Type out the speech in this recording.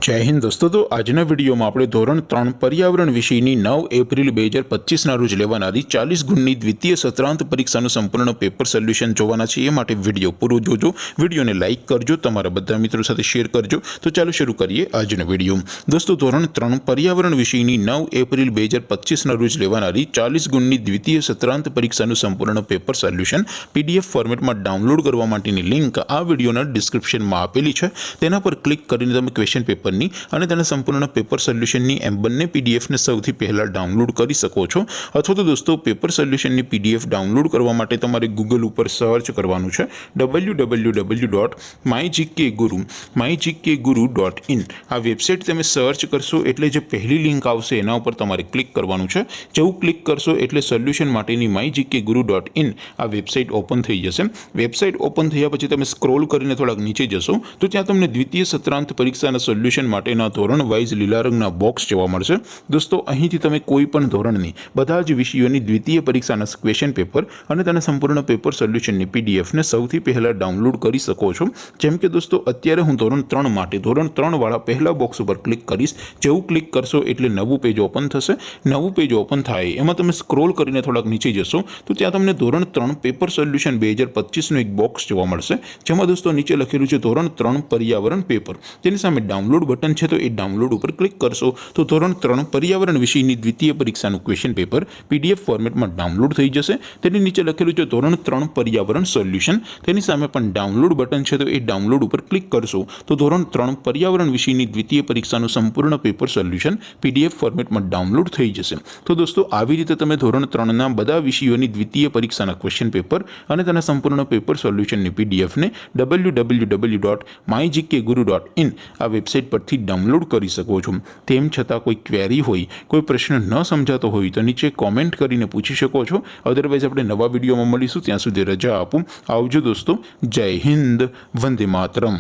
जय हिंद दोस्तों। तो आजना वीडियो में આપણે ધોરણ 3 पर्यावरण વિષયની 9 એપ્રિલ 2025 ના રોજ લેવાનારી 40 ગુણની દ્વિતીય સત્રાંત પરીક્ષાનું સંપૂર્ણ પેપર સોલ્યુશન જોવાના છે। એ માટે વિડિયો પૂરો જોજો, વિડિયોને લાઈક કરજો, તમારા બધા મિત્રો સાથે શેર કરજો। તો ચાલો શરૂ કરીએ આજનો વિડિયો। દોસ્તો ધોરણ 3 पर्यावरण વિષયની 9 એપ્રિલ 2025 ના રોજ લેવાનારી 40 ગુણની દ્વિતીય સત્રાંત પરીક્ષાનું સંપૂર્ણ પેપર સોલ્યુશન પીડીએફ ફોર્મેટમાં ડાઉનલોડ કરવા માટેની લિંક આ વિડિયોના ડિસ્ક્રિપ્શનમાં આપેલી છે। તેના પર ક્લિક કરીને તમે ક્વેશ્ચન પેપર અને તેના સંપૂર્ણ પેપર સોલ્યુશનની એમ બંને પીડીએફને સૌથી પહેલા ડાઉનલોડ કરી શકો છો। અથવા તો દોસ્તો પેપર સોલ્યુશનની પીડીએફ ડાઉનલોડ કરવા માટે તમારે ગૂગલ ઉપર સર્ચ કરવાનું છે www.mygkguru.in। આ વેબસાઇટ તમે સર્ચ કરશો એટલે જે પહેલી લિંક આવશે એના ઉપર તમારે ક્લિક કરવાનું છે। જેવું ક્લિક કરશો એટલે સોલ્યુશન માટેની mygkguru.in આ વેબસાઇટ ઓપન થઈ જશે। વેબસાઇટ ઓપન થયા પછી તમે સ્ક્રોલ કરીને થોડાક નીચે જશો તો ત્યાં તમને દ્વિતીય સત્રાંત પરીક્ષાના સોલ્યુશન માટેના ધોરણ વાઇઝ લીલા રંગના બોક્સ જોવા મળશે। દોસ્તો અહીંથી તમે કોઈ પણ ધોરણની બધા જ વિષયોની દ્વિતીય પરીક્ષાના ક્વેશ્ચન પેપર અને તેના સંપૂર્ણ પેપર સોલ્યુશનની પીડીએફને સૌથી પહેલા ડાઉનલોડ કરી શકો છો। જેમ કે દોસ્તો અત્યારે હું ધોરણ 3 માટે ધોરણ 3 વાળા પહેલા બોક્સ ઉપર ક્લિક કરીશ। જેવું ક્લિક કરશો એટલે નવું પેજ ઓપન થશે। નવું પેજ ઓપન થાય એમાં તમે સ્ક્રોલ કરીને થોડાક નીચે જશો તો ત્યાં તમને ધોરણ 3 પેપર સોલ્યુશન 2025નું એક બોક્સ જોવા મળશે। જેમાં દોસ્તો નીચે લખેલું છે ધોરણ 3 पर्यावरण પેપર। તેની સામે ડાઉનલોડ બટન છે તો એ ડાઉનલોડ ઉપર ક્લિક કરશો તો ધોરણ 3 पर्यावरण વિષયની દ્વિતીય પરીક્ષાનું ક્વેશ્ચન પેપર પીડીએફ ફોર્મેટમાં ડાઉનલોડ થઈ જશે। તેની નીચે લખેલું છે ધોરણ 3 पर्यावरण સોલ્યુશન। તેની સામે પણ ડાઉનલોડ બટન છે તો એ ડાઉનલોડ ઉપર ક્લિક કરશો તો ધોરણ 3 पर्यावरण વિષયની દ્વિતીય પરીક્ષાનું સંપૂર્ણ પેપર સોલ્યુશન પીડીએફ ફોર્મેટમાં ડાઉનલોડ થઈ જશે। તો દોસ્તો આવી રીતે તમે ધોરણ 3 ના બધા વિષયોની દ્વિતીય પરીક્ષાના ક્વેશ્ચન પેપર અને તેના સંપૂર્ણ પેપર સોલ્યુશનની પીડીએફને www.mygkguru.in આ વેબસાઇટ પરથી ડાઉનલોડ કરી શકો છો। તેમ છતાં કોઈ ક્વેરી હોય, કોઈ પ્રશ્ન ન સમજાતો હોય તો નીચે કોમેન્ટ કરીને પૂછી શકો છો। અધરવાઇઝ આપણે નવા વિડીયોમાં મળીશું, ત્યાં સુધી રજા આપું। આવજો દોસ્તો। જય હિન્દ, વંદે માતરમ।